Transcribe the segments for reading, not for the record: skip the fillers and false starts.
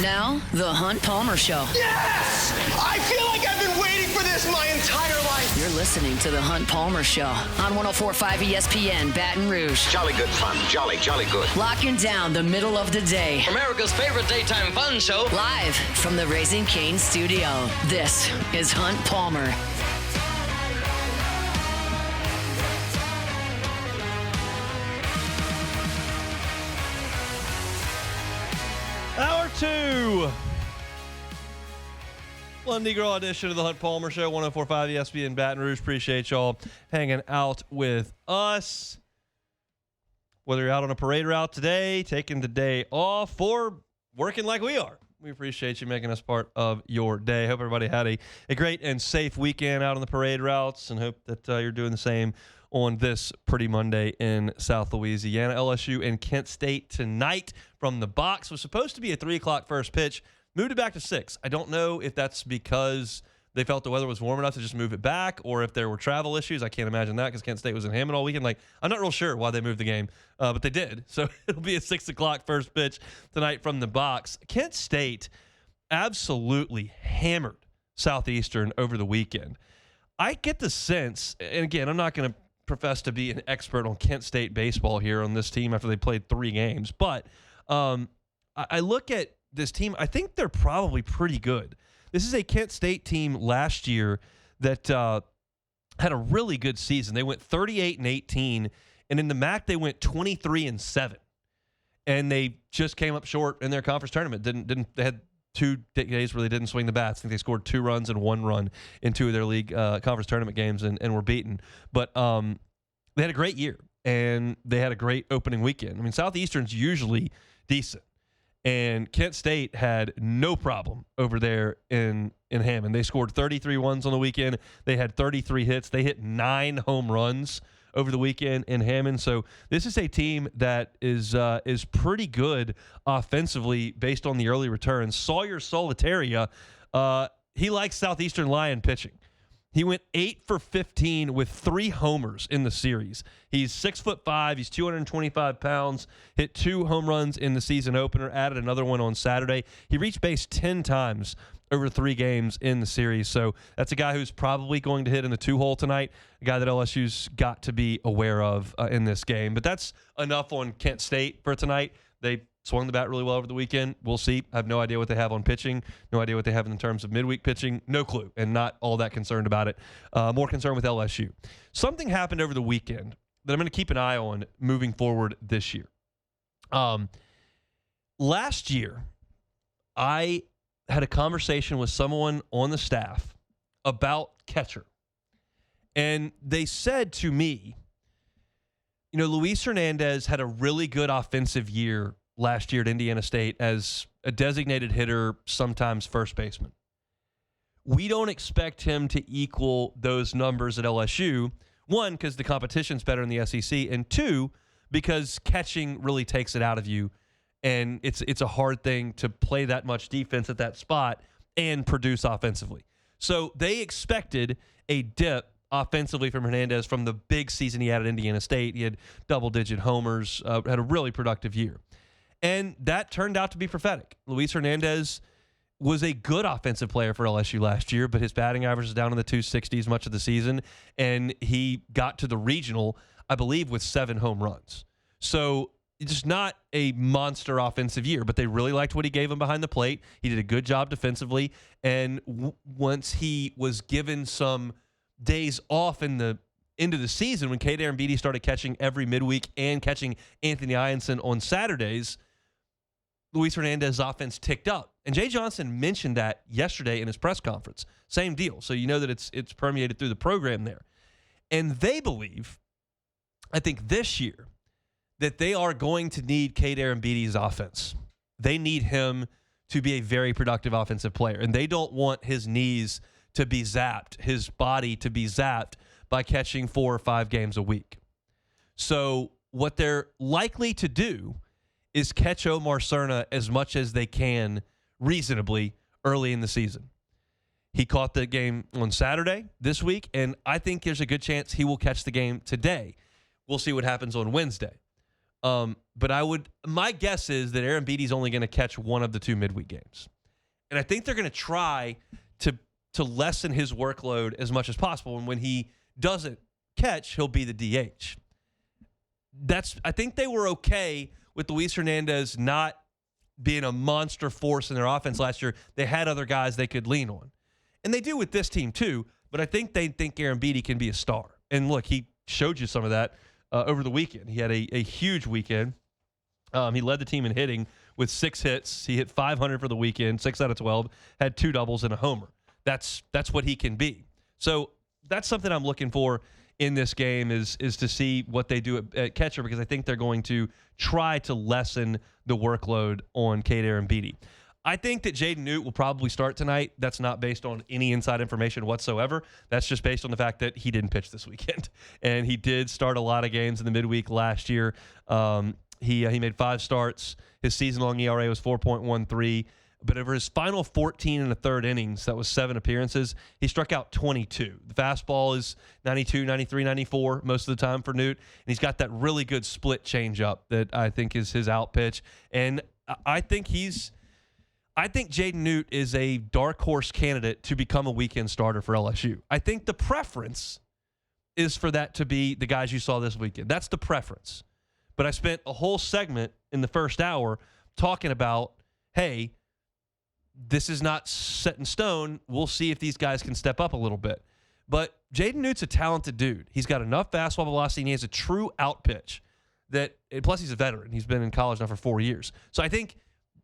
Now, The Hunt Palmer Show. Yes! I feel like I've been waiting for this my entire life. You're listening to The Hunt Palmer Show on 104.5 ESPN Baton Rouge. Jolly good fun. Jolly good. Locking down the middle of the day. America's favorite daytime fun show. Live from the Raising Cane studio. This is Hunt Palmer. Hour 2. One Negro edition of the Hunt Palmer Show, 104.5 ESPN Baton Rouge. Appreciate y'all hanging out with us. Whether you're out on a parade route today, taking the day off, or working like we are, we appreciate you making us part of your day. Hope everybody had a great and safe weekend out on the parade routes, and hope that you're doing the same on this pretty Monday in South Louisiana. LSU and Kent State tonight from the box. Was supposed to be a 3 o'clock first pitch. Moved it back to 6. I don't know if that's because they felt the weather was warm enough to just move it back, or if there were travel issues. I can't imagine that because Kent State was in Hammond all weekend. I'm not real sure why they moved the game, but they did. So it'll be a 6 o'clock first pitch tonight from the box. Kent State absolutely hammered Southeastern over the weekend. I get the sense, and again, I'm not going to profess to be an expert on Kent State baseball here on this team after they played 3 games, but I look at this team. I think they're probably pretty good. This is a Kent State team last year that had a really good season. They went 38-18, and in the MAC they went 23-7, and they just came up short in their conference tournament. They had 2 days where they didn't swing the bats. I think they scored 2 runs and 1 run in 2 of their league conference tournament games and were beaten. But they had a great year, and they had a great opening weekend. I mean, Southeastern's usually decent, and Kent State had no problem over there in Hammond. They scored 33 runs on the weekend. They had 33 hits. They hit 9 home runs over the weekend in Hammond. So this is a team that is pretty good offensively based on the early returns. Sawyer Solitaria, he likes Southeastern Lion pitching. He went 8 for 15 with 3 homers in the series. He's 6'5". He's 225 pounds. Hit 2 home runs in the season opener. Added another one on Saturday. He reached base 10 times over 3 games in the series. So that's a guy who's probably going to hit in the 2-hole tonight, a guy that LSU's got to be aware of in this game. But that's enough on Kent State for tonight. They swung the bat really well over the weekend. We'll see. I have no idea what they have on pitching, no idea what they have in terms of midweek pitching, no clue, and not all that concerned about it. More concerned with LSU. Something happened over the weekend that I'm going to keep an eye on moving forward this year. Last year, I had a conversation with someone on the staff about catcher. And they said to me, you know, Luis Hernandez had a really good offensive year last year at Indiana State as a designated hitter, sometimes first baseman. We don't expect him to equal those numbers at LSU. 1, because the competition's better in the SEC, and 2, because catching really takes it out of you. And it's a hard thing to play that much defense at that spot and produce offensively. So they expected a dip offensively from Hernandez from the big season he had at Indiana State. He had double-digit homers, had a really productive year. And that turned out to be prophetic. Luis Hernandez was a good offensive player for LSU last year, but his batting average is down in the 260s much of the season, and he got to the regional, I believe, with 7 home runs. So it's just not a monster offensive year, but they really liked what he gave him behind the plate. He did a good job defensively, and once he was given some days off in the end of the season when Cade Arambidi started catching every midweek and catching Anthony Ianson on Saturdays, Luis Hernandez's offense ticked up. And Jay Johnson mentioned that yesterday in his press conference. Same deal. So you know that it's permeated through the program there. And they believe, I think this year, that they are going to need Cade Arambidi's offense. They need him to be a very productive offensive player. And they don't want his knees to be zapped, his body to be zapped by catching 4 or 5 games a week. So what they're likely to do is catch Omar Cerna as much as they can reasonably early in the season. He caught the game on Saturday this week, and I think there's a good chance he will catch the game today. We'll see what happens on Wednesday. But my guess is that Aaron Beatty's only going to catch one of the two midweek games. And I think they're going to try to lessen his workload as much as possible. And when he doesn't catch, he'll be the DH. I think they were okay with Luis Hernandez not being a monster force in their offense last year. They had other guys they could lean on. And they do with this team too, but I think they think Aaron Beatty can be a star. And look, he showed you some of that over the weekend. He had a huge weekend. He led the team in hitting with 6 hits. He hit .500 for the weekend, 6 out of 12, had 2 doubles and a homer. That's what he can be. So that's something I'm looking for in this game is to see what they do at catcher, because I think they're going to try to lessen the workload on Cade Aaron Beatty. I think that Jaden Newt will probably start tonight. That's not based on any inside information whatsoever. That's just based on the fact that he didn't pitch this weekend. And he did start a lot of games in the midweek last year. He made 5 starts. His season-long ERA was 4.13. But over his final 14 and a third innings, that was 7 appearances, he struck out 22. The fastball is 92, 93, 94 most of the time for Newt. And he's got that really good split changeup that I think is his out pitch. And I think Jaden Newt is a dark horse candidate to become a weekend starter for LSU. I think the preference is for that to be the guys you saw this weekend. That's the preference. But I spent a whole segment in the first hour talking about, hey, this is not set in stone. We'll see if these guys can step up a little bit. But Jaden Newt's a talented dude. He's got enough fastball velocity, and he has a true out pitch. Plus, he's a veteran. He's been in college now for 4 years. So I think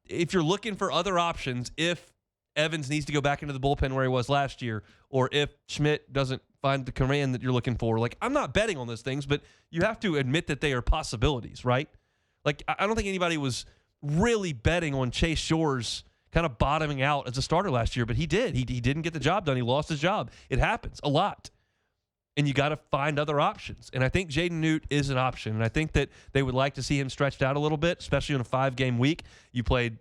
if you're looking for other options, if Evans needs to go back into the bullpen where he was last year, or if Schmidt doesn't find the command that you're looking for, like, I'm not betting on those things, but you have to admit that they are possibilities, right? Like, I don't think anybody was really betting on Chase Shores kind of bottoming out as a starter last year, but he did. He didn't get the job done. He lost his job. It happens a lot. And you got to find other options. And I think Jaden Newt is an option. And I think that they would like to see him stretched out a little bit, especially on a 5-game week. You played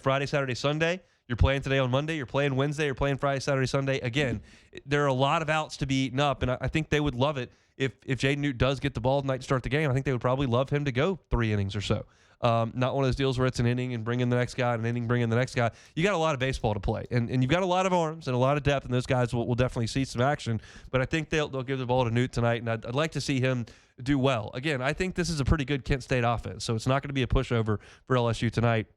Friday, Saturday, Sunday. You're playing today on Monday. You're playing Wednesday. You're playing Friday, Saturday, Sunday. Again, there are a lot of outs to be eaten up. And I think they would love it if Jaden Newt does get the ball tonight to start the game. I think they would probably love him to go 3 innings or so. Not one of those deals where it's an inning and bring in the next guy, an inning, bring in the next guy. You got a lot of baseball to play, and you've got a lot of arms and a lot of depth, and those guys will definitely see some action. But I think they'll give the ball to Newt tonight, and I'd like to see him do well. Again, I think this is a pretty good Kent State offense, so it's not going to be a pushover for LSU tonight.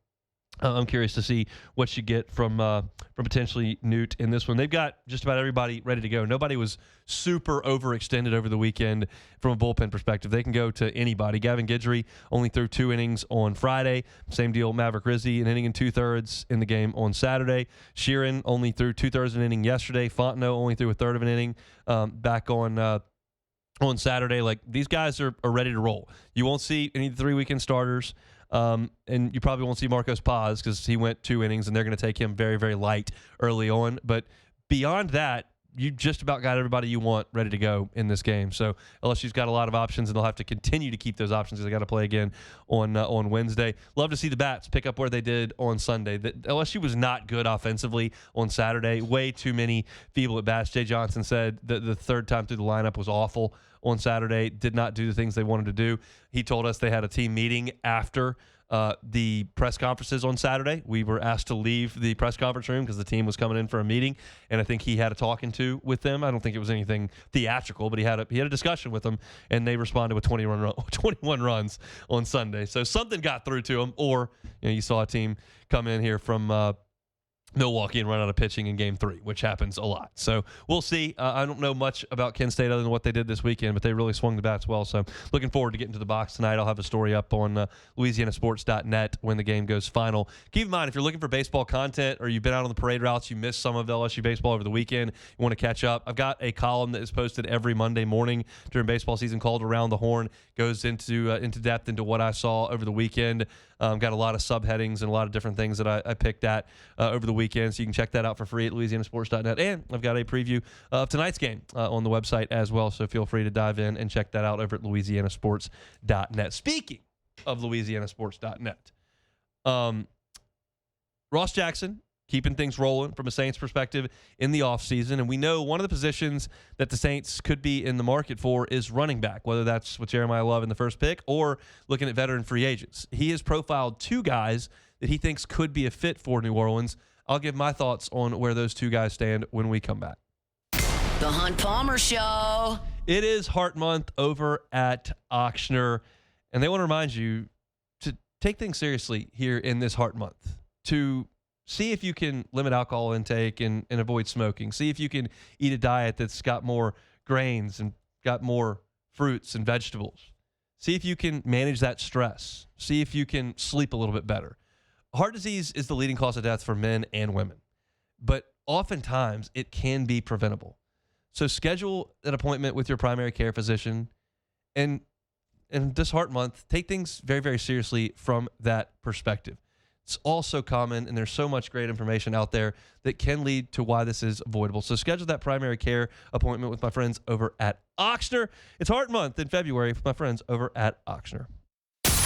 I'm curious to see what you get from potentially Newt in this one. They've got just about everybody ready to go. Nobody was super overextended over the weekend from a bullpen perspective. They can go to anybody. Gavin Guidry only threw 2 innings on Friday. Same deal, Maverick Rizzi, an inning and 2/3 in the game on Saturday. Sheeran only threw 2/3 of an inning yesterday. Fontenot only threw 1/3 of an inning back on Saturday. Like, these guys are ready to roll. You won't see any of the 3 weekend starters. And you probably won't see Marcos Paz because he went 2 innings, and they're going to take him very, very light early on. But beyond that, you just about got everybody you want ready to go in this game. So LSU's got a lot of options, and they'll have to continue to keep those options because they got to play again on Wednesday. Love to see the bats pick up where they did on Sunday. LSU was not good offensively on Saturday. Way too many feeble at bats. Jay Johnson said that the third time through the lineup was awful on Saturday. Did not do the things they wanted to do. He told us they had a team meeting after the press conferences on Saturday. We were asked to leave the press conference room because the team was coming in for a meeting, and I think he had a talking to with them. I don't think it was anything theatrical, but he had a discussion with them, and they responded with 21 runs on Sunday. So something got through to them, or you saw a team come in here from Milwaukee and run out of pitching in Game 3, which happens a lot. So we'll see. I don't know much about Kent State other than what they did this weekend, but they really swung the bats well. So looking forward to getting to the box tonight. I'll have a story up on LouisianaSports.net when the game goes final. Keep in mind, if you're looking for baseball content or you've been out on the parade routes, you missed some of LSU baseball over the weekend, you want to catch up, I've got a column that is posted every Monday morning during baseball season called Around the Horn. Goes into depth into what I saw over the weekend. Got a lot of subheadings and a lot of different things that I picked at over the weekend, so you can check that out for free at LouisianaSports.net. And I've got a preview of tonight's game on the website as well, so feel free to dive in and check that out over at LouisianaSports.net. Speaking of LouisianaSports.net, Ross Jackson keeping things rolling from a Saints perspective in the offseason. And we know one of the positions that the Saints could be in the market for is running back, whether that's with Jeremiah Love in the first pick or looking at veteran free agents. He has profiled 2 guys that he thinks could be a fit for New Orleans. I'll give my thoughts on where those 2 guys stand when we come back. The Hunt Palmer Show. It is Heart Month over at Ochsner, and they want to remind you to take things seriously here in this Heart Month, to see if you can limit alcohol intake and avoid smoking. See if you can eat a diet that's got more grains and got more fruits and vegetables. See if you can manage that stress. See if you can sleep a little bit better. Heart disease is the leading cause of death for men and women, but oftentimes it can be preventable. So schedule an appointment with your primary care physician, and this Heart Month, take things very, very seriously from that perspective. It's all so common, and there's so much great information out there that can lead to why this is avoidable. So schedule that primary care appointment with my friends over at Ochsner. It's Heart Month in February with my friends over at Ochsner.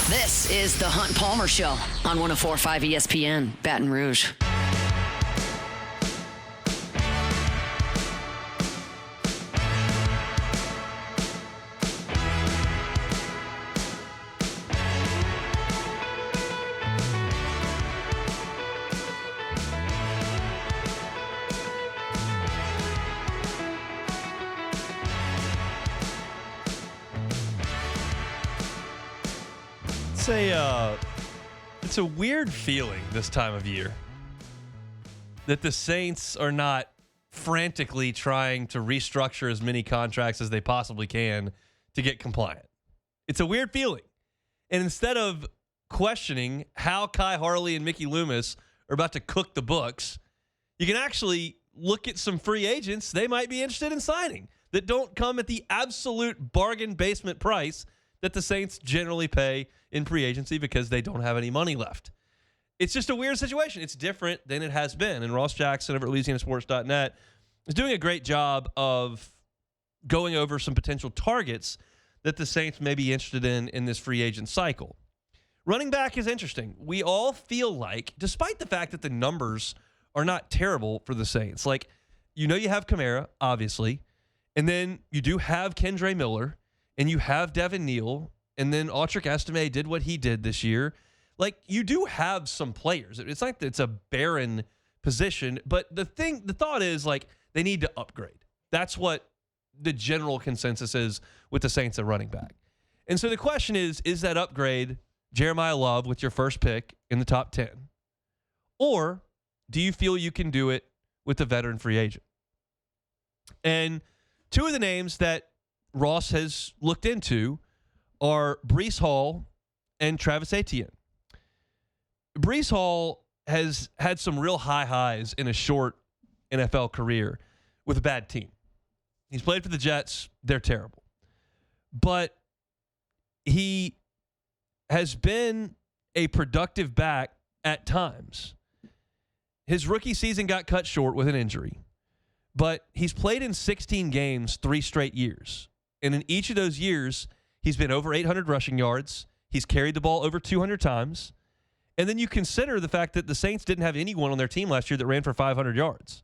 This is the Hunt Palmer Show on 104.5 ESPN, Baton Rouge. It's a weird feeling this time of year that the Saints are not frantically trying to restructure as many contracts as they possibly can to get compliant. It's a weird feeling. And instead of questioning how Kai Harley and Mickey Loomis are about to cook the books, you can actually look at some free agents they might be interested in signing that don't come at the absolute bargain basement price that the Saints generally pay in free agency because they don't have any money left. It's just a weird situation. It's different than it has been. And Ross Jackson over at LouisianaSports.net is doing a great job of going over some potential targets that the Saints may be interested in this free agent cycle. Running back is interesting. We all feel like, despite the fact that the numbers are not terrible for the Saints, like, you have Kamara, obviously, and then you do have Kendre Miller, and you have Devin Neal, and then Autry Estime did what he did this year. Like, you do have some players. It's like it's a barren position, but the thought is, like, they need to upgrade. That's what the general consensus is with the Saints at running back. And so the question is that upgrade Jeremiah Love with your first pick in the top 10? Or do you feel you can do it with the veteran free agent? And 2 of the names that Ross has looked into are Breece Hall and Travis Etienne. Breece Hall has had some real high highs in a short NFL career with a bad team. He's played for the Jets. They're terrible. But he has been a productive back at times. His rookie season got cut short with an injury, but he's played in 16 games 3 straight years. And in each of those years, he's been over 800 rushing yards. He's carried the ball over 200 times. And then you consider the fact that the Saints didn't have anyone on their team last year that ran for 500 yards.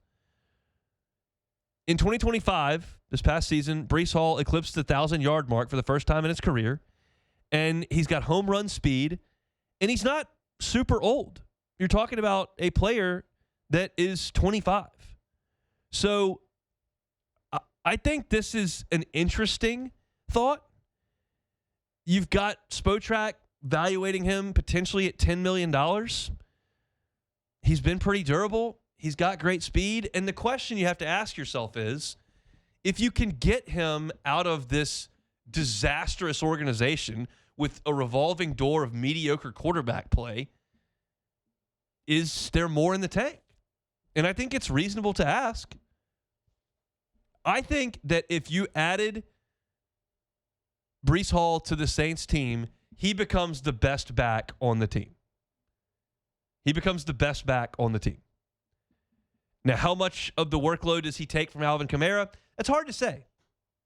In 2025, this past season, Breece Hall eclipsed the 1,000-yard mark for the first time in his career. And he's got home run speed. And he's not super old. You're talking about a player that is 25. So I think this is an interesting thought. You've got Spotrac valuating him potentially at $10 million. He's been pretty durable. He's got great speed. And the question you have to ask yourself is, if you can get him out of this disastrous organization with a revolving door of mediocre quarterback play, is there more in the tank? And I think it's reasonable to ask. I think that if you added Breece Hall to the Saints team, he becomes the best back on the team. He becomes the best back on the team. Now, how much of the workload does he take from Alvin Kamara? That's hard to say.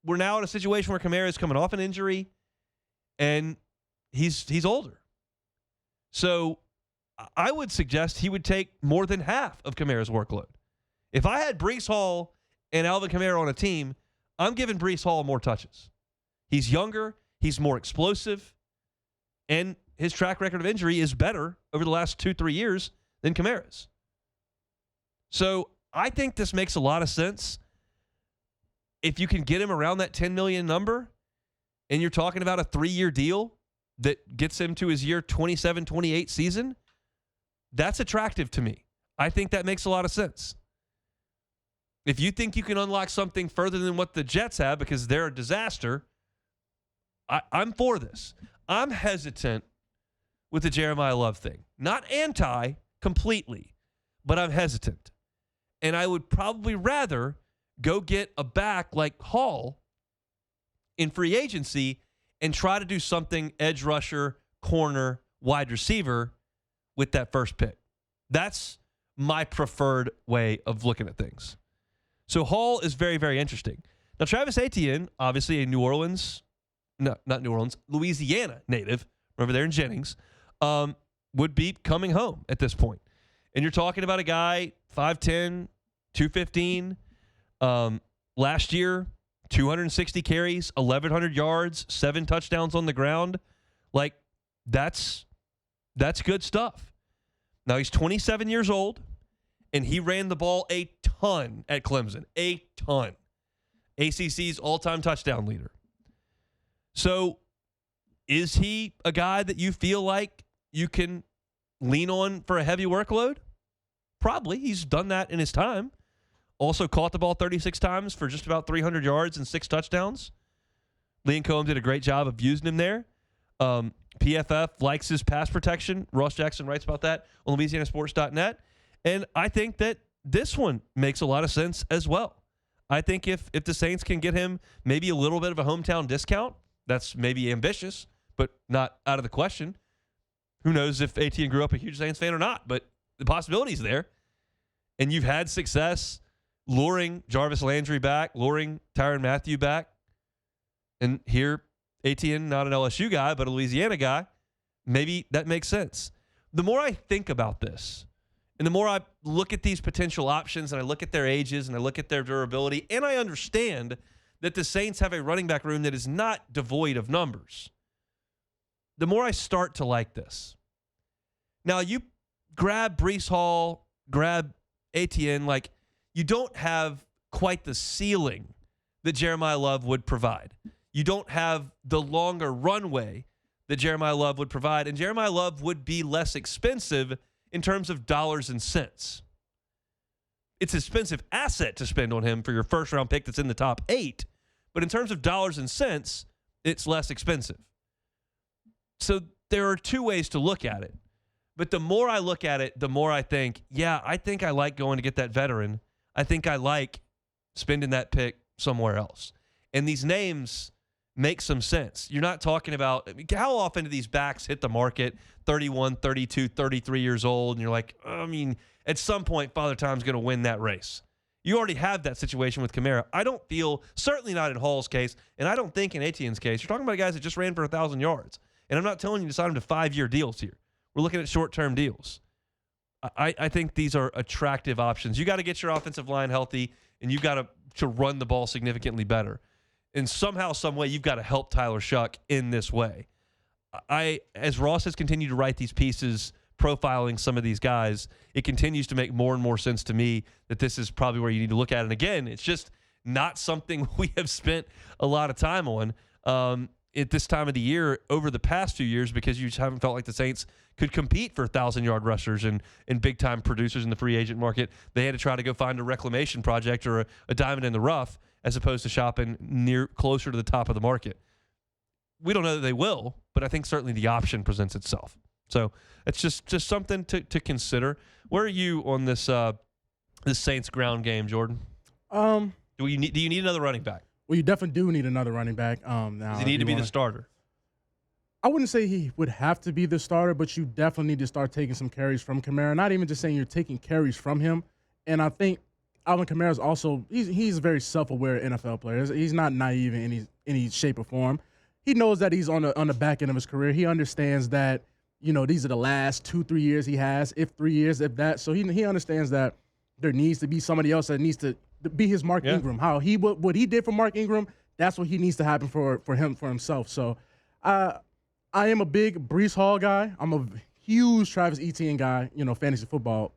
We're now in a situation where Kamara is coming off an injury, and he's older. So I would suggest he would take more than half of Kamara's workload. If I had Breece Hall and Alvin Kamara on a team, I'm giving Breece Hall more touches. He's younger, he's more explosive, and his track record of injury is better over the last 2-3 years than Kamara's. So I think this makes a lot of sense. If you can get him around that $10 million number, and you're talking about a 3-year deal that gets him to his year 27-28 season, that's attractive to me. I think that makes a lot of sense. If you think you can unlock something further than what the Jets have because they're a disaster, I'm for this. I'm hesitant with the Jeremiah Love thing. Not anti completely, but I'm hesitant. And I would probably rather go get a back like Hall in free agency and try to do something edge rusher, corner, wide receiver with that first pick. That's my preferred way of looking at things. So Hall is very, very interesting. Now, Travis Etienne, obviously a Louisiana native, remember there in Jennings, would be coming home at this point. And you're talking about a guy, 5'10", 215, last year, 260 carries, 1,100 yards, 7 touchdowns on the ground. Like, that's good stuff. Now, he's 27 years old, and he ran the ball a ton at Clemson. A ton. ACC's all-time touchdown leader. So, is he a guy that you feel like you can lean on for a heavy workload? Probably. He's done that in his time. Also caught the ball 36 times for just about 300 yards and 6 touchdowns. Liam Cohen did a great job of using him there. PFF likes his pass protection. Ross Jackson writes about that on LouisianaSports.net. And I think that this one makes a lot of sense as well. I think if the Saints can get him maybe a little bit of a hometown discount, that's maybe ambitious, but not out of the question. Who knows if Etienne grew up a huge Saints fan or not, but the possibility's there. And you've had success luring Jarvis Landry back, luring Tyrann Mathieu back. And here, Etienne, not an LSU guy, but a Louisiana guy, maybe that makes sense. The more I think about this, and the more I look at these potential options, and I look at their ages, and I look at their durability, and I understand that the Saints have a running back room that is not devoid of numbers, the more I start to like this. Now, you grab Breece Hall, grab Etienne, like, you don't have quite the ceiling that Jeremiah Love would provide. You don't have the longer runway that Jeremiah Love would provide, and Jeremiah Love would be less expensive in terms of dollars and cents. It's an expensive asset to spend on him for your first-round pick that's in the top 8, but in terms of dollars and cents, it's less expensive. So there are two ways to look at it. But the more I look at it, the more I think, yeah, I think I like going to get that veteran. I think I like spending that pick somewhere else. And these names make some sense. You're not talking about, how often do these backs hit the market, 31, 32, 33 years old, and you're like, at some point, Father Time's going to win that race. You already have that situation with Kamara. I don't feel, certainly not in Hall's case, and I don't think in Etienne's case, you're talking about guys that just ran for 1,000 yards. And I'm not telling you to sign them to 5-year deals here. We're looking at short-term deals. I think these are attractive options. You got to get your offensive line healthy, and you've got to run the ball significantly better. And somehow, some way, you've got to help Tyler Shuck in this way. As Ross has continued to write these pieces profiling some of these guys, it continues to make more and more sense to me that this is probably where you need to look at it. And again, it's just not something we have spent a lot of time on at this time of the year over the past few years, because you just haven't felt like the Saints could compete for 1,000-yard rushers and big-time producers in the free agent market. They had to try to go find a reclamation project or a diamond in the rough as opposed to shopping closer to the top of the market. We don't know that they will, but I think certainly the option presents itself. So it's just something to consider. Where are you on this Saints ground game, Jordan? Do you need another running back? Well, you definitely do need another running back. Now, does he need to be the starter? I wouldn't say he would have to be the starter, but you definitely need to start taking some carries from Kamara. Not even just saying you're taking carries from him. And I think Alvin Kamara is also he's a very self-aware NFL player. He's not naive in any shape or form. He knows that he's on the back end of his career. He understands that these are the last 2-3 years he has, if 3 years, if that. So he understands that there needs to be somebody else that needs to be his Mark Ingram. How what he did for Mark Ingram, that's what he needs to happen for himself. So I am a big Breece Hall guy. I'm a huge Travis Etienne guy, fantasy football,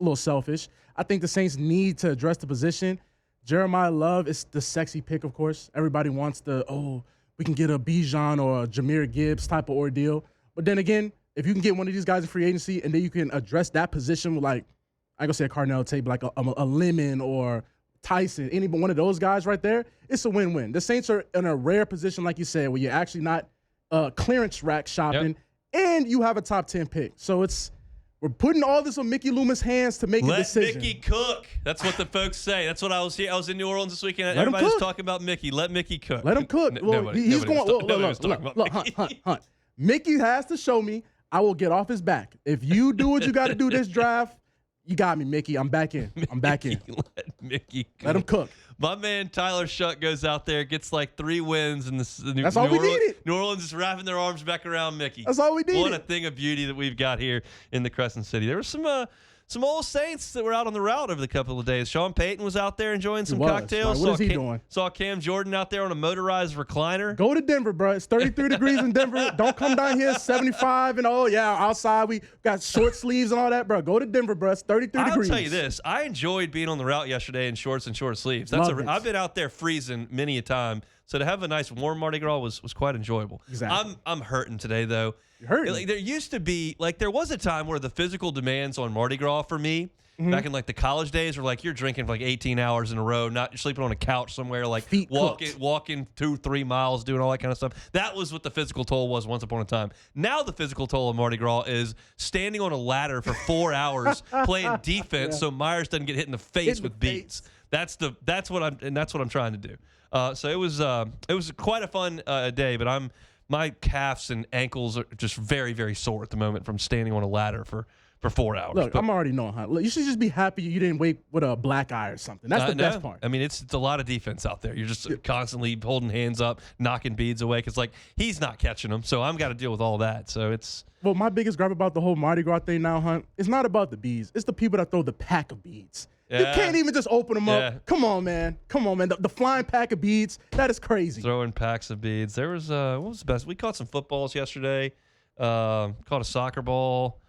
a little selfish. I think the Saints need to address the position. Jeremiah Love is the sexy pick, of course. Everybody wants we can get a Bijan or a Jahmyr Gibbs type of ordeal. But then again, if you can get one of these guys in free agency and then you can address that position with, like, I ain't gonna say a Cardinal tape, like a Lemon or Tyson, any one of those guys right there, it's a win-win. The Saints are in a rare position, like you said, where you're actually not clearance rack shopping, and you have a top 10 pick. So we're putting all this on Mickey Loomis' hands to make a decision. Let Mickey cook. That's what the folks say. That's what I was here. I was in New Orleans this weekend. Let Everybody's talking about Mickey. Let Mickey cook. Let him cook. He's going. Look, Hunt. Mickey has to show me. I will get off his back. If you do what you got to do this draft, you got me, Mickey. I'm back in. Let Mickey cook. Let him cook. My man Tyler Shuck goes out there, gets like 3 wins, and That's all we needed. New Orleans is wrapping their arms back around Mickey. That's all we needed. What a thing of beauty that we've got here in the Crescent City. There were some old Saints that were out on the route over the couple of days. Sean Payton was out there enjoying some cocktails. What is he doing? Saw Cam Jordan out there on a motorized recliner. Go to Denver, bro. It's 33 degrees in Denver. Don't come down here 75 and outside we got short sleeves and all that, bro. Go to Denver, bro. It's 33 degrees. I'll tell you this. I enjoyed being on the route yesterday in shorts and short sleeves. I've been out there freezing many a time. So to have a nice warm Mardi Gras was quite enjoyable. Exactly. I'm hurting today, though. You're hurting. Like, there used to be, there was a time where the physical demands on Mardi Gras for me, back in the college days, were like you're drinking for 18 hours in a row, not you're sleeping on a couch somewhere, like walking 2-3 miles, doing all that kind of stuff. That was what the physical toll was once upon a time. Now the physical toll of Mardi Gras is standing on a ladder for 4 hours playing defense so Myers doesn't get hit in the face with beats. That's what I'm trying to do. So it was quite a fun day, but my calves and ankles are just very, very sore at the moment from standing on a ladder for 4 hours. Look, I'm already knowing, Hunt. Look, you should just be happy you didn't wake with a black eye or something. That's the best part. I mean, it's a lot of defense out there. You're just constantly holding hands up, knocking beads away because he's not catching them, so I'm got to deal with all that. So it's. Well, my biggest gripe about the whole Mardi Gras thing now, Hunt, it's not about the beads. It's the people that throw the pack of beads. Yeah. You can't even just open them up. Come on, man. The flying pack of beads, that is crazy. Throwing packs of beads. There was, what was the best? We caught some footballs yesterday. Caught a soccer ball.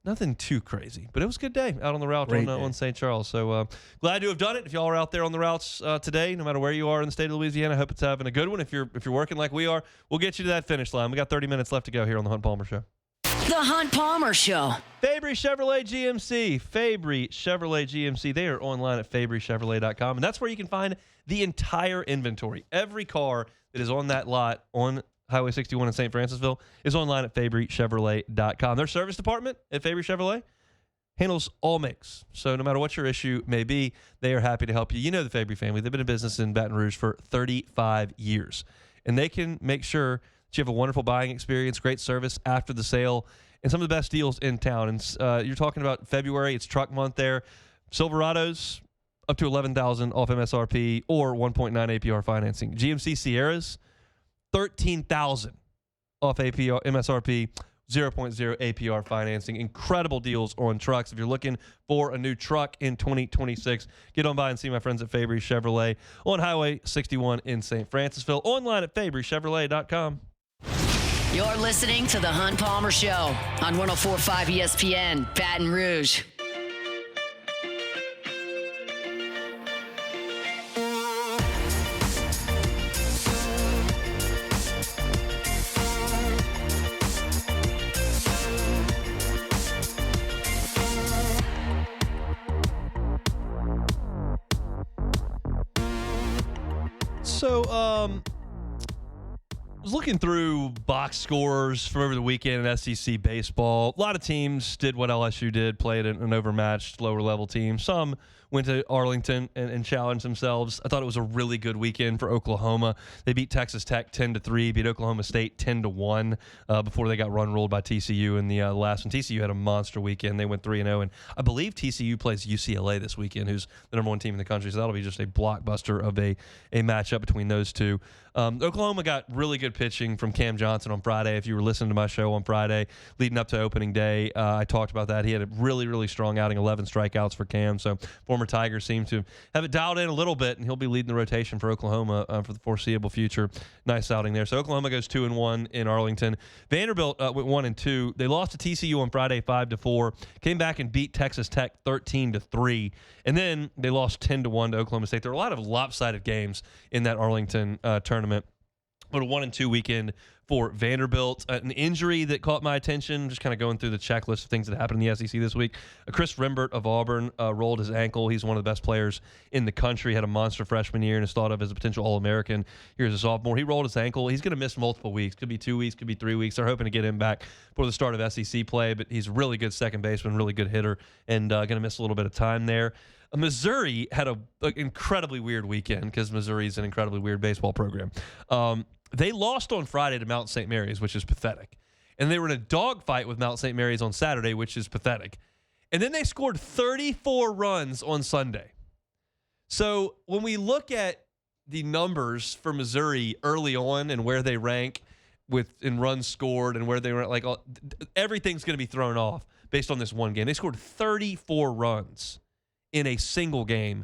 Nothing too crazy, but it was a good day out on the route on St. Charles. So glad to have done it. If y'all are out there on the routes today, no matter where you are in the state of Louisiana, I hope it's having a good one. If you're working like we are, we'll get you to that finish line. We got 30 minutes left to go here on the Hunt Palmer Show. The Hunt Palmer Show. Fabry Chevrolet GMC. Fabry Chevrolet GMC. They are online at fabrychevrolet.com, and that's where you can find the entire inventory. Every car that is on that lot on Highway 61 in St. Francisville is online at fabrychevrolet.com. Their service department at Fabry Chevrolet handles all makes. So no matter what your issue may be, they are happy to help you. You know the Fabry family. They've been in business in Baton Rouge for 35 years, and they can make sure that you have a wonderful buying experience, great service after the sale, and some of the best deals in town. And you're talking about February. It's truck month there. Silverados, up to $11,000 off MSRP or 1.9 APR financing. GMC Sierras, $13,000 off APR MSRP, 0.0 APR financing. Incredible deals on trucks. If you're looking for a new truck in 2026, get on by and see my friends at Fabry Chevrolet on Highway 61 in St. Francisville. Online at fabrychevrolet.com. You're listening to The Hunt Palmer Show on 104.5 ESPN, Baton Rouge. So, I was looking through box scores from over the weekend in SEC baseball. A lot of teams did what LSU did, played an overmatched lower level team. Some went to Arlington and challenged themselves. I thought it was a really good weekend for Oklahoma. They beat Texas Tech 10-3, beat Oklahoma State 10-1 before they got run-rolled by TCU in the last one. TCU had a monster weekend. They went 3-0, and I believe TCU plays UCLA this weekend, who's the number one team in the country, so that'll be just a blockbuster of a matchup between those two. Oklahoma got really good pitching from Cam Johnson on Friday. If you were listening to my show on Friday leading up to opening day, I talked about that. He had a really, really strong outing, 11 strikeouts for Cam. So former Tiger seemed to have it dialed in a little bit, and he'll be leading the rotation for Oklahoma for the foreseeable future. Nice outing there. So Oklahoma goes 2-1 in Arlington. Vanderbilt went 1-2. They lost to TCU on Friday 5-4. Came back and beat Texas Tech 13-3. And then they lost 10-1 to Oklahoma State. There were a lot of lopsided games in that Arlington tournament. But a 1-2 weekend for Vanderbilt. An injury that caught my attention, just kind of going through the checklist of things that happened in the SEC this week. Chris Rembert of Auburn rolled his ankle. He's one of the best players in the country. Had a monster freshman year and is thought of as a potential All-American here as a sophomore. He rolled his ankle. He's going to miss multiple weeks. Could be 2 weeks, could be 3 weeks. They're hoping to get him back for the start of SEC play, but he's a really good second baseman, really good hitter, and going to miss a little bit of time there. Missouri had an incredibly weird weekend because Missouri is an incredibly weird baseball program. They lost on Friday to Mount St. Mary's, which is pathetic. And they were in a dogfight with Mount St. Mary's on Saturday, which is pathetic. And then they scored 34 runs on Sunday. So when we look at the numbers for Missouri early on and where they rank in runs scored and where they were, like, everything's going to be thrown off based on this one game. They scored 34 runs in a single game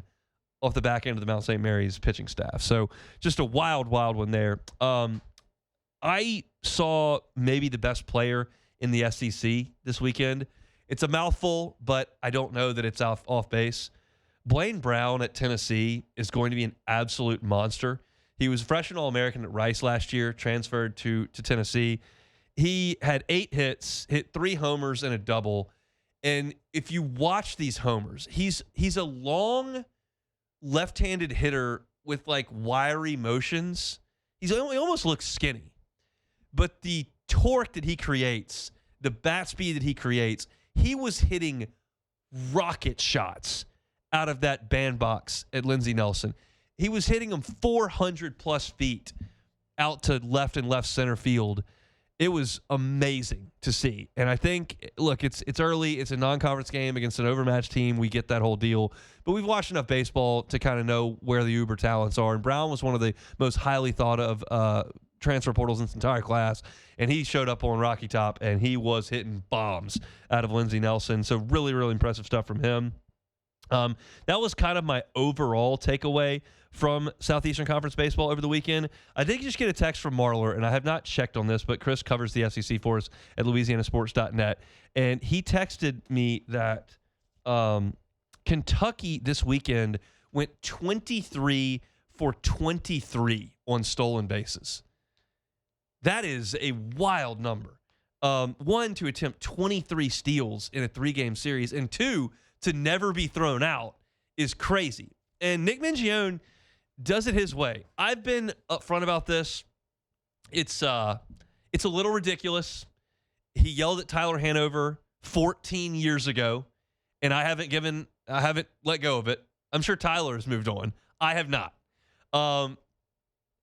off the back end of the Mount St. Mary's pitching staff. So just a wild one there. I saw maybe the best player in the SEC this weekend. It's a mouthful, but I don't know that it's off base. Blaine Brown at Tennessee is going to be an absolute monster. He was a freshman All-American at Rice last year, transferred to Tennessee. He had 8 hits, hit 3 homers and a double. And if you watch these homers, he's a long left-handed hitter with like wiry motions. He almost looks skinny, but the torque that he creates, the bat speed that he creates, he was hitting rocket shots out of that bandbox at Lindsey Nelson. He was hitting them 400 plus feet out to left and left center field. It was amazing to see. And I think, look, it's early. It's a non-conference game against an overmatched team. We get that whole deal. But we've watched enough baseball to kind of know where the uber talents are. And Brown was one of the most highly thought of transfer portals in this entire class. And he showed up on Rocky Top, and he was hitting bombs out of Lindsey Nelson. So really, really impressive stuff from him. That was kind of my overall takeaway from Southeastern Conference baseball over the weekend. I did just get a text from Marler, and I have not checked on this, but Chris covers the SEC for us at LouisianaSports.net, and he texted me that Kentucky this weekend went 23 for 23 on stolen bases. That is a wild number. 1, to attempt 23 steals in a 3-game series, and 2, to never be thrown out is crazy. And Nick Mingione does it his way. I've been upfront about this. It's a little ridiculous. He yelled at Tyler Hanover 14 years ago, and I haven't let go of it. I'm sure Tyler has moved on. I have not. And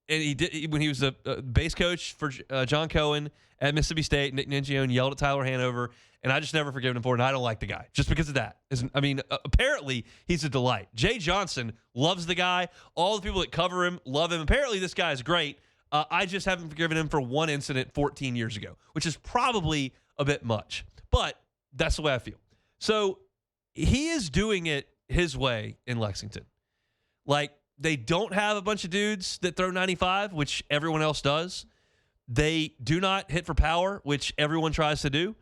he did when he was a base coach for John Cohen at Mississippi State. Nick Mingione yelled at Tyler Hanover, and I just never forgiven him for it, and I don't like the guy just because of that. Apparently, he's a delight. Jay Johnson loves the guy. All the people that cover him love him. Apparently, this guy is great. I just haven't forgiven him for one incident 14 years ago, which is probably a bit much. But that's the way I feel. So he is doing it his way in Lexington. Like, they don't have a bunch of dudes that throw 95, which everyone else does. They do not hit for power, which everyone tries to do.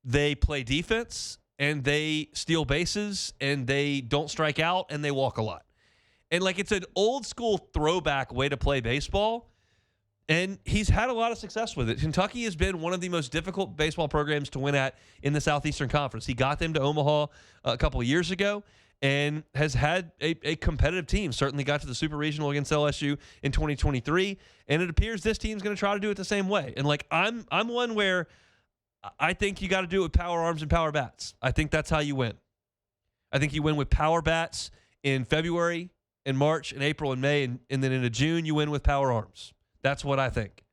They play defense, and they steal bases, and they don't strike out, and they walk a lot. And, like, it's an old-school throwback way to play baseball, and he's had a lot of success with it. Kentucky has been one of the most difficult baseball programs to win at in the Southeastern Conference. He got them to Omaha a couple of years ago and has had a competitive team. Certainly got to the Super Regional against LSU in 2023, and it appears this team's going to try to do it the same way. And, like, I'm one where I think you got to do it with power arms and power bats. I think that's how you win. I think you win with power bats in February, in March, in April, and May, and then in June you win with power arms. That's what I think.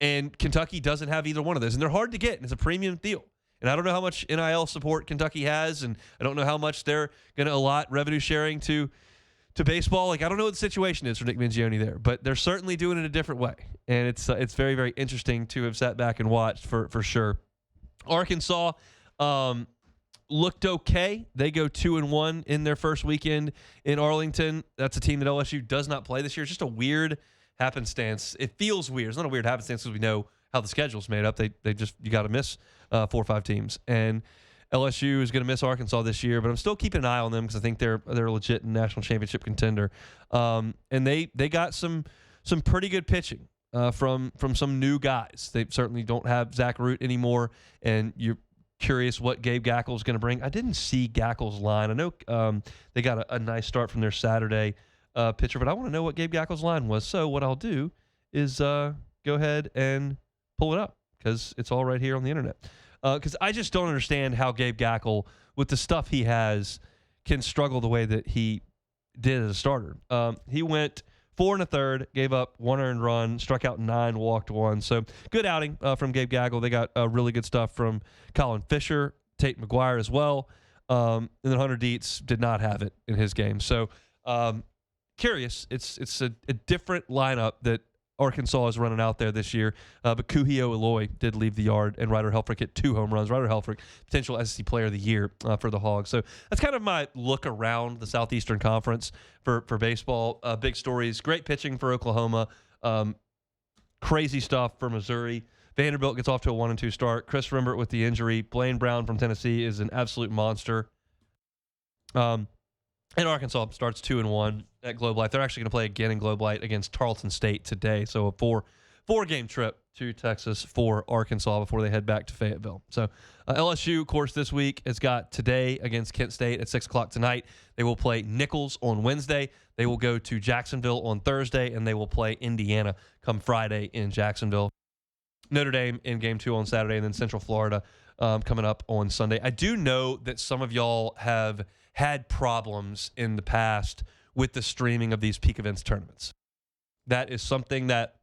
And Kentucky doesn't have either one of those, and they're hard to get, and it's a premium deal. And I don't know how much NIL support Kentucky has, and I don't know how much they're going to allot revenue sharing to to baseball. Like, I don't know what the situation is for Nick Mingione there, but they're certainly doing it a different way. And it's very, very interesting to have sat back and watched for sure. Arkansas looked okay. They go 2-1 in their first weekend in Arlington. That's a team that LSU does not play this year. It's just a weird happenstance. It feels weird. It's not a weird happenstance because we know how the schedule's made up. They just, you got to miss 4 or 5 teams. And LSU is going to miss Arkansas this year, but I'm still keeping an eye on them because I think they're a legit national championship contender. And they got some pretty good pitching from some new guys. They certainly don't have Zach Root anymore, and you're curious what Gabe Gackel is going to bring. I didn't see Gackel's line. I know they got a nice start from their Saturday pitcher, but I want to know what Gabe Gackel's line was. So what I'll do is go ahead and pull it up because it's all right here on the internet. Because I just don't understand how Gabe Gackel, with the stuff he has, can struggle the way that he did as a starter. He went 4 1/3, gave up 1 earned run, struck out 9, walked 1. So good outing from Gabe Gackel. They got really good stuff from Colin Fisher, Tate McGuire as well. And then Hunter Dietz did not have it in his game. So curious. It's a different lineup that Arkansas is running out there this year, but Kuhio Eloy did leave the yard, and Ryder Helfrich hit 2 home runs. Ryder Helfrich, potential SEC Player of the Year for the Hogs. So that's kind of my look around the Southeastern Conference for baseball. Big stories, great pitching for Oklahoma, crazy stuff for Missouri. Vanderbilt gets off to a 1-2 start. Chris Rembert with the injury. Blaine Brown from Tennessee is an absolute monster. And Arkansas starts 2-1 at Globe Life. They're actually going to play again in Globe Life against Tarleton State today. So a four-game trip to Texas for Arkansas before they head back to Fayetteville. So LSU, of course, this week has got today against Kent State at 6 o'clock tonight. They will play Nichols on Wednesday. They will go to Jacksonville on Thursday, and they will play Indiana come Friday in Jacksonville. Notre Dame in Game 2 on Saturday, and then Central Florida coming up on Sunday. I do know that some of y'all have had problems in the past with the streaming of these peak events tournaments. That is something that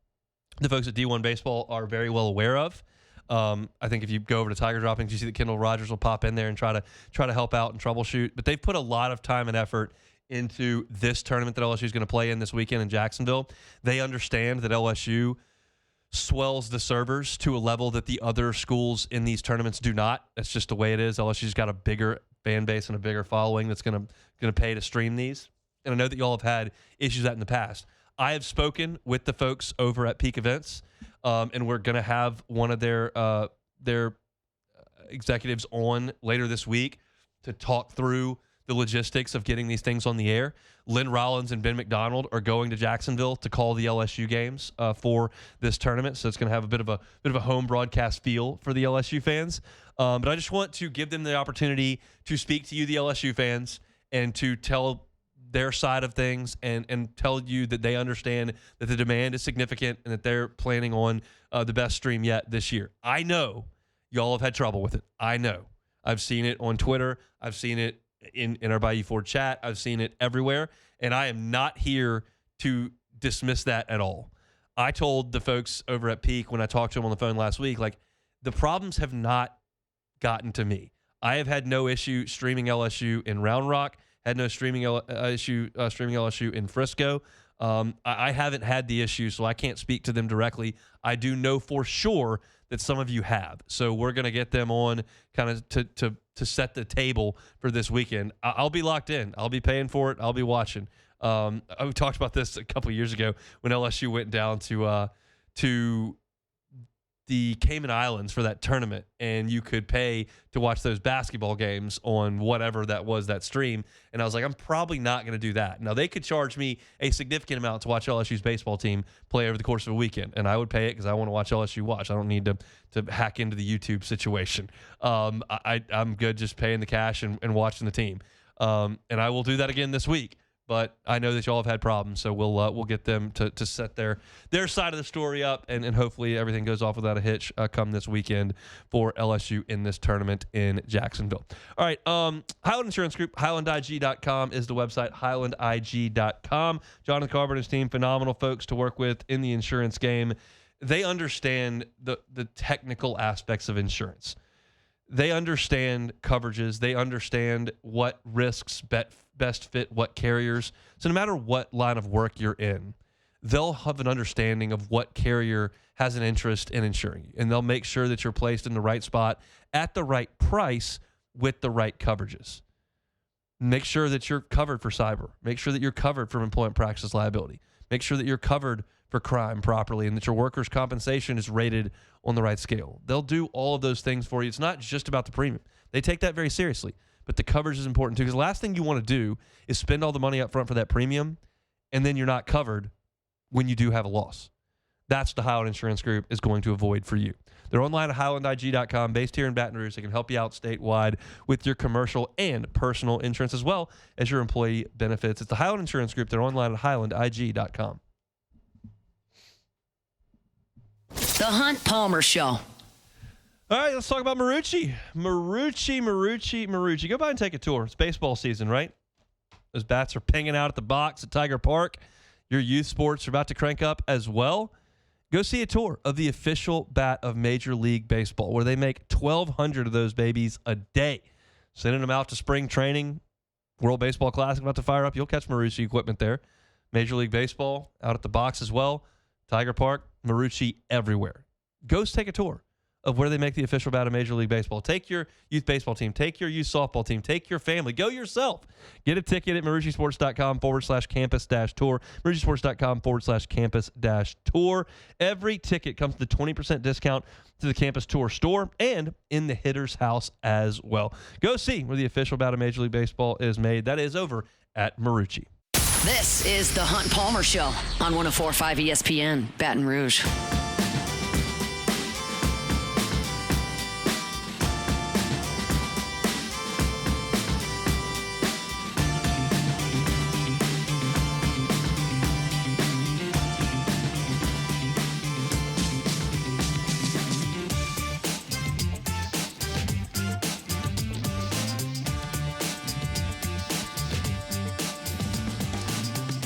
the folks at D1 Baseball are very well aware of. I think if you go over to Tiger Droppings, you see that Kendall Rogers will pop in there and try to help out and troubleshoot. But they've put a lot of time and effort into this tournament that LSU is going to play in this weekend in Jacksonville. They understand that LSU swells the servers to a level that the other schools in these tournaments do not. That's just the way it is. LSU's got a bigger fan base and a bigger following that's going to pay to stream these. And I know that y'all have had issues with that in the past. I have spoken with the folks over at Peak Events, and we're going to have one of their executives on later this week to talk through the logistics of getting these things on the air. Lynn Rollins and Ben McDonald are going to Jacksonville to call the LSU games for this tournament, so it's going to have a bit of a home broadcast feel for the LSU fans. But I just want to give them the opportunity to speak to you, the LSU fans, and to tell their side of things and tell you that they understand that the demand is significant and that they're planning on the best stream yet this year. I know y'all have had trouble with it. I know. I've seen it on Twitter. I've seen it in our Bayou Ford chat. I've seen it everywhere, and I am not here to dismiss that at all. I told the folks over at Peak when I talked to them on the phone last week, like, the problems have not gotten to me. I have had no issue streaming LSU in Round Rock, had no streaming issue streaming LSU in Frisco. I haven't had the issue, so I can't speak to them directly. I do know for sure that some of you have. So we're going to get them on kind of to set the table for this weekend. I'll be locked in. I'll be paying for it. I'll be watching. We talked about this a couple of years ago when LSU went down to the Cayman Islands for that tournament, and you could pay to watch those basketball games on whatever that was, that stream. And I was like, I'm probably not going to do that. Now, they could charge me a significant amount to watch LSU's baseball team play over the course of a weekend, and I would pay it because I want to watch LSU watch. I don't need to hack into the YouTube situation. I'm good just paying the cash and watching the team. And I will do that again this week. But I know that y'all have had problems, so we'll get them to set their side of the story up, and hopefully everything goes off without a hitch come this weekend for LSU in this tournament in Jacksonville. All right, Highland Insurance Group, HighlandIG.com is the website, HighlandIG.com. Jonathan Carver and his team, phenomenal folks to work with in the insurance game. They understand the technical aspects of insurance. They understand coverages. They understand what risks best fit what carriers. So no matter what line of work you're in, they'll have an understanding of what carrier has an interest in insuring you. And they'll make sure that you're placed in the right spot at the right price with the right coverages. Make sure that you're covered for cyber. Make sure that you're covered for employment practices liability. Make sure that you're covered for crime properly and that your workers' compensation is rated on the right scale. They'll do all of those things for you. It's not just about the premium. They take that very seriously, but the coverage is important too, because the last thing you want to do is spend all the money up front for that premium and then you're not covered when you do have a loss. That's the Highland Insurance Group is going to avoid for you. They're online at HighlandIG.com, based here in Baton Rouge. They can help you out statewide with your commercial and personal insurance as well as your employee benefits. It's the Highland Insurance Group. They're online at HighlandIG.com. The Hunt Palmer Show. All right, let's talk about Marucci. Marucci. Go by and take a tour. It's baseball season, right? Those bats are pinging out at the box at Tiger Park. Your youth sports are about to crank up as well. Go see a tour of the official bat of Major League Baseball, where they make 1,200 of those babies a day. Sending them out to spring training. World Baseball Classic about to fire up. You'll catch Marucci equipment there. Major League Baseball out at the box as well. Tiger Park, Marucci everywhere. Go take a tour of where they make the official bat of Major League Baseball. Take your youth baseball team. Take your youth softball team. Take your family. Go yourself. Get a ticket at maruccisports.com/campus-tour. maruccisports.com/campus-tour. Every ticket comes with a 20% discount to the Campus Tour store and in the hitter's house as well. Go see where the official bat of Major League Baseball is made. That is over at Marucci. This is the Hunt Palmer Show on 104.5 ESPN, Baton Rouge.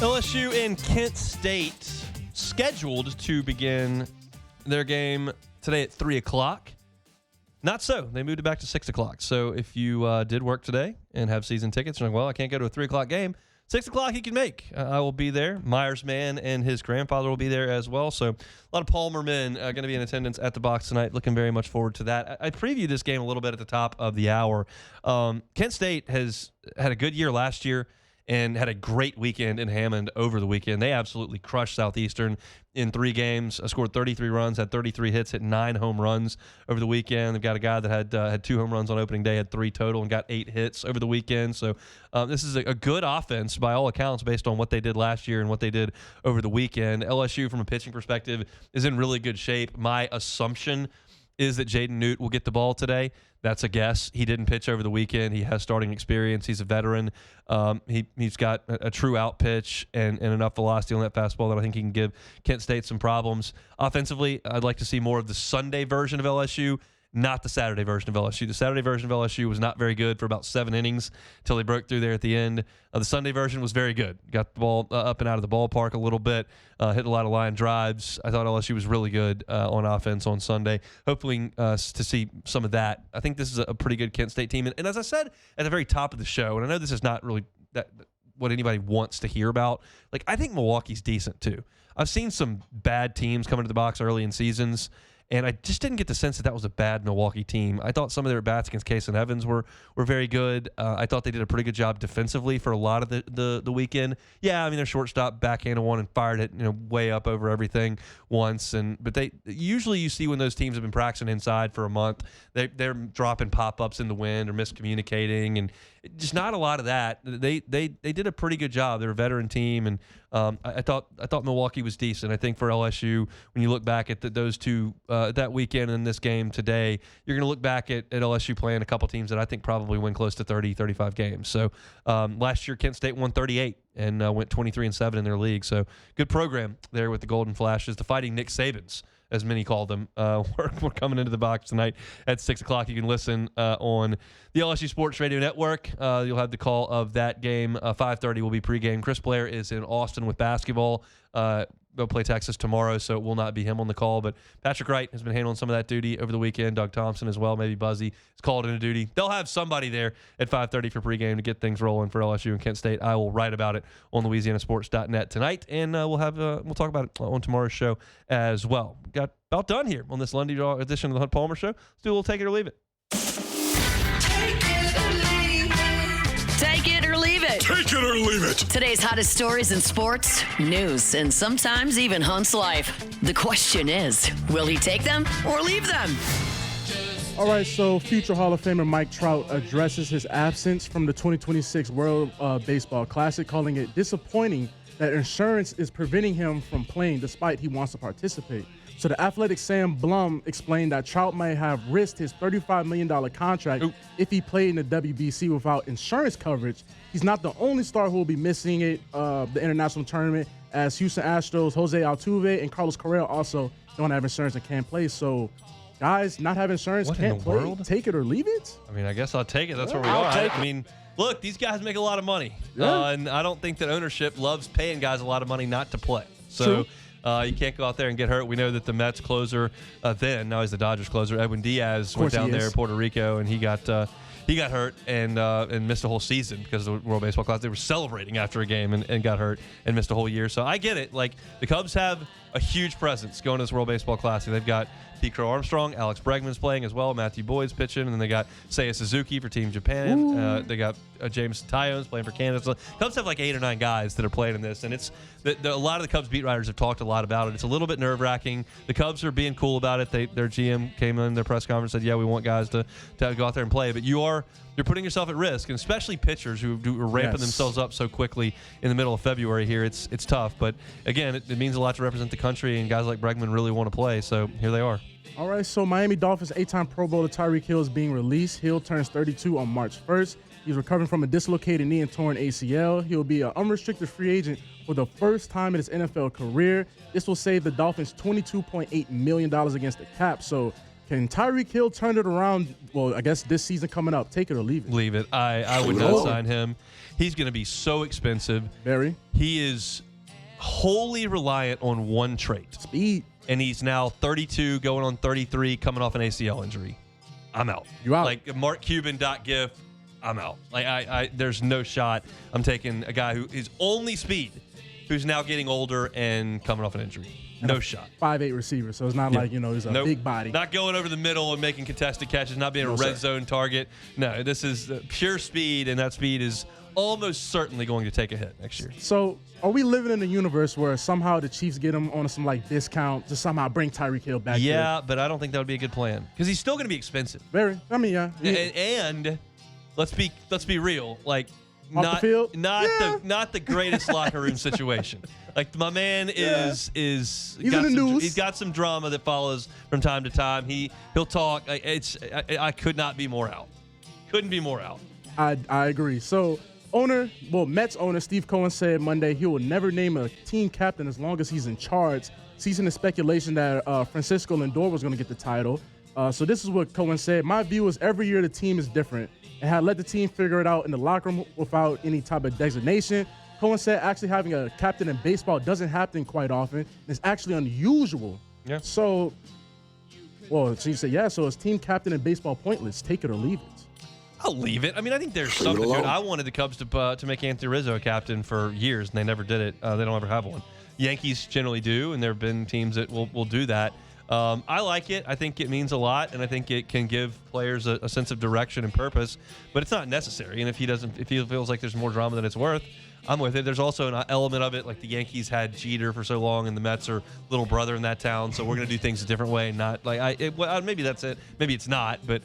LSU and Kent State scheduled to begin their game today at 3 o'clock. Not so. They moved it back to 6 o'clock. So if you did work today and have season tickets, you're like, well, I can't go to a 3 o'clock game. 6 o'clock you can make. I will be there. Myers Man and his grandfather will be there as well. So a lot of Palmer men going to be in attendance at the box tonight. Looking very much forward to that. I previewed this game a little bit at the top of the hour. Kent State has had a good year last year and had a great weekend in Hammond over the weekend. They absolutely crushed Southeastern in 3 games, scored 33 runs, had 33 hits, hit 9 home runs over the weekend. They've got a guy that had 2 home runs on opening day, had 3 total, and got 8 hits over the weekend. So this is a good offense by all accounts based on what they did last year and what they did over the weekend. LSU, from a pitching perspective, is in really good shape. My assumption is that Jaden Newt will get the ball today. That's a guess. He didn't pitch over the weekend. He has starting experience. He's a veteran. He's got a true out pitch and enough velocity on that fastball that I think he can give Kent State some problems. Offensively, I'd like to see more of the Sunday version of LSU, not the Saturday version of LSU. The Saturday version of LSU was not very good for about 7 innings until they broke through there at the end. The Sunday version was very good. Got the ball up and out of the ballpark a little bit, hit a lot of line drives. I thought LSU was really good on offense on Sunday. Hopefully to see some of that. I think this is a pretty good Kent State team. And as I said at the very top of the show, and I know this is not really what anybody wants to hear about, like, I think Milwaukee's decent too. I've seen some bad teams come into the box early in seasons, and I just didn't get the sense that was a bad Milwaukee team. I thought some of their bats against Case and Evans were very good. I thought they did a pretty good job defensively for a lot of the weekend. Yeah, I mean, their shortstop backhanded one and fired it way up over everything once. But they usually, you see when those teams have been practicing inside for a month, they're dropping pop-ups in the wind or miscommunicating, and just not a lot of that. They did a pretty good job. They're a veteran team, and I thought Milwaukee was decent. I think for LSU, when you look back at those two that weekend and this game today, you're going to look back at LSU playing a couple teams that I think probably win close to 30, 35 games. So last year, Kent State won 38 and went 23-7 in their league. So good program there with the Golden Flashes, the Fighting Nick Sabans, as many call them. We're coming into the box tonight at 6 o'clock. You can listen on the LSU Sports Radio Network. You'll have the call of that game. 5:30 will be pregame. Chris Blair is in Austin with basketball. they'll play Texas tomorrow, so it will not be him on the call. But Patrick Wright has been handling some of that duty over the weekend. Doug Thompson as well, maybe Buzzy is called into duty. They'll have somebody there at 5:30 for pregame to get things rolling for LSU and Kent State. I will write about it on LouisianaSports.net tonight, and we'll talk about it on tomorrow's show as well. Got about done here on this Lundy Draw edition of the Hunt Palmer Show. Let's do a little take it or leave it. Take it or leave it. Take it or leave it. Today's hottest stories in sports, news, and sometimes even Hunt's life. The question is, will he take them or leave them? All right, so future Hall of Famer Mike Trout addresses his absence from the 2026 World Baseball Classic, calling it disappointing that insurance is preventing him from playing despite he wants to participate. So the Athletic Sam Blum explained that Trout may have risked his $35 million contract if he played in the WBC without insurance coverage. He's not the only star who will be missing it, the international tournament, as Houston Astros, Jose Altuve, and Carlos Correa also don't have insurance and can't play. So guys not have insurance, What can't in the play. world? Take it or leave it? I mean, I guess I'll take it. That's where we I'll are. take I mean, look, these guys make a lot of money. Yeah. And I don't think that ownership loves paying guys a lot of money not to play. So you can't go out there and get hurt. We know that the Mets closer now he's the Dodgers closer, Edwin Diaz, went down there in Puerto Rico, and he got hurt and missed a whole season because of the World Baseball Classic. They were celebrating after a game and got hurt and missed a whole year. So I get it. Like, the Cubs have a huge presence going to this World Baseball Classic. They've got Pete Crow Armstrong, Alex Bregman's playing as well, Matthew Boyd's pitching, and then they got Seiya Suzuki for Team Japan. They got James Tyones playing for Canada. So Cubs have like 8 or 9 guys that are playing in this, and it's a lot of the Cubs beat writers have talked a lot about it. It's a little bit nerve-wracking. The Cubs are being cool about it. Their GM came in their press conference and said, yeah, we want guys to go out there and play, but you're putting yourself at risk, and especially pitchers who are ramping themselves up so quickly in the middle of February here. It's tough, but again, it means a lot to represent the country, and guys like Bregman really want to play, so here they are. All right, so Miami Dolphins 8-time Pro Bowler Tyreek Hill is being released. Hill turns 32 on March 1st. He's recovering from a dislocated knee and torn ACL. He'll be an unrestricted free agent for the first time in his NFL career. This will save the Dolphins $22.8 million against the cap. So can Tyreek Hill turn it around? Well, I guess this season coming up. Take it or leave it. Leave it. I would not sign him. He's going to be so expensive. Very. He is wholly reliant on one trait. Speed. And he's now 32, going on 33, coming off an ACL injury. I'm out. You out. Like markcuban.gif, I'm out. Like there's no shot. I'm taking a guy who is only speed, who's now getting older and coming off an injury. No shot. 5'8" receiver, so it's not like, he's a big body. Not going over the middle and making contested catches, not being a red zone target. No, this is pure speed, and that speed is almost certainly going to take a hit next year. So are we living in a universe where somehow the Chiefs get him on some discount to somehow bring Tyreek Hill back? Yeah, but I don't think that would be a good plan because he's still going to be expensive. Very. I mean, yeah. And let's be real. Like, Off the field? not the greatest locker room situation. Like, my man is he's in the news. He's got some drama that follows from time to time. He'll talk. I could not be more out. Couldn't be more out. I agree. So Mets owner Steve Cohen said Monday he will never name a team captain as long as he's in charge, ceasing the speculation that Francisco Lindor was going to get the title. So this is what Cohen said. My view is every year the team is different and had let the team figure it out in the locker room without any type of designation. Cohen said actually having a captain in baseball doesn't happen quite often. It's actually unusual. Yeah. So he said, yeah, so is team captain in baseball pointless? Take it or leave it. I'll leave it. I mean, I think there's something to it. I wanted the Cubs to make Anthony Rizzo a captain for years, and they never did it. They don't ever have one. Yankees generally do, and there have been teams that will do that. I like it. I think it means a lot, and I think it can give players a sense of direction and purpose, but it's not necessary. And if he feels like there's more drama than it's worth, I'm with it. There's also an element of it, like the Yankees had Jeter for so long, and the Mets are little brother in that town, so we're going to do things a different way. Not like maybe that's it. Maybe it's not, but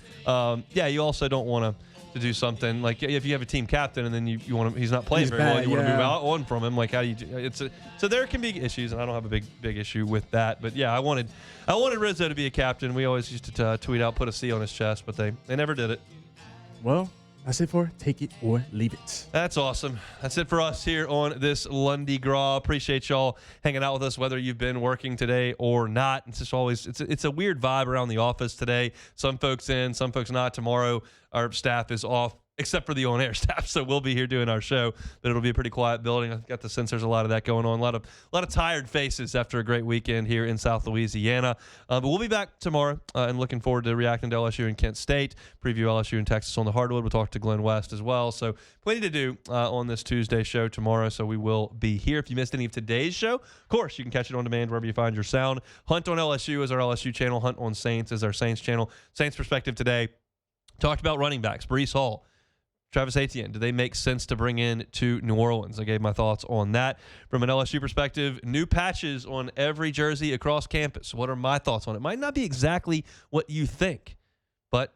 you also don't want to do something like if you have a team captain and then you want to, he's not playing very well, you want to move on from him. Like, how do you do? So there can be issues, and I don't have a big issue with that. But yeah, I wanted Rizzo to be a captain. We always used to tweet out, put a C on his chest, but they never did it. Well, that's it for Take It or Leave It. That's awesome. That's it for us here on this Lundy Gras. Appreciate y'all hanging out with us, whether you've been working today or not. It's just always it's a weird vibe around the office today. Some folks in, some folks not. Tomorrow, our staff is off except for the on-air staff. So we'll be here doing our show, but it'll be a pretty quiet building. I've got the sense there's a lot of that going on. A lot of tired faces after a great weekend here in South Louisiana. But we'll be back tomorrow and looking forward to reacting to LSU and Kent State, preview LSU and Texas on the hardwood. We'll talk to Glenn West as well. So plenty to do on this Tuesday show tomorrow. So we will be here. If you missed any of today's show, of course, you can catch it on demand wherever you find your sound. Hunt on LSU is our LSU channel. Hunt on Saints is our Saints channel. Saints Perspective today talked about running backs. Breece Hall, Travis Etienne, do they make sense to bring in to New Orleans? I gave my thoughts on that. From an LSU perspective, new patches on every jersey across campus. What are my thoughts on it? Might not be exactly what you think, but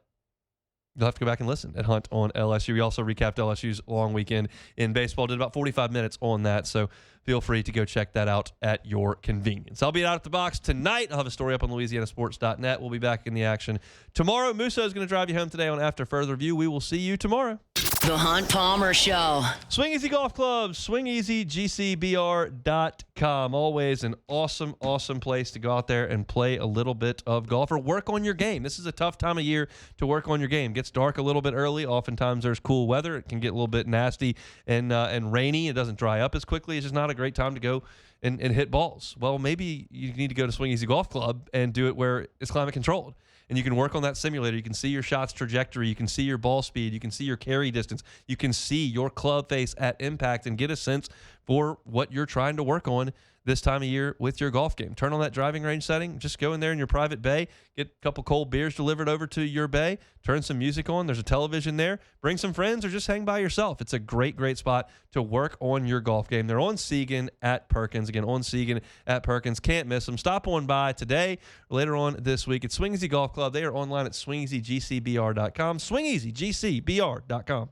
you'll have to go back and listen at Hunt on LSU. We also recapped LSU's long weekend in baseball. Did about 45 minutes on that, so feel free to go check that out at your convenience. I'll be out at the box tonight. I'll have a story up on LouisianaSports.net. We'll be back in the action tomorrow. Musso is going to drive you home today on After Further Review. We will see you tomorrow. The Hunt Palmer Show. Swing Easy Golf Club, swingeasygcbr.com. Always an awesome, awesome place to go out there and play a little bit of golf or work on your game. This is a tough time of year to work on your game. It gets dark a little bit early. Oftentimes there's cool weather. It can get a little bit nasty and rainy. It doesn't dry up as quickly. It's just not a great time to go and hit balls. Well, maybe you need to go to Swing Easy Golf Club and do it where it's climate controlled. And you can work on that simulator. You can see your shot's trajectory. You can see your ball speed. You can see your carry distance. You can see your club face at impact and get a sense for what you're trying to work on this time of year with your golf game. Turn on that driving range setting. Just go in there in your private bay. Get a couple cold beers delivered over to your bay. Turn some music on. There's a television there. Bring some friends or just hang by yourself. It's a great, great spot to work on your golf game. They're on Segan at Perkins. Again, on Segan at Perkins. Can't miss them. Stop on by today or later on this week at Swing Easy Golf Club. They are online at swingeasygcbr.com. swingeasygcbr.com.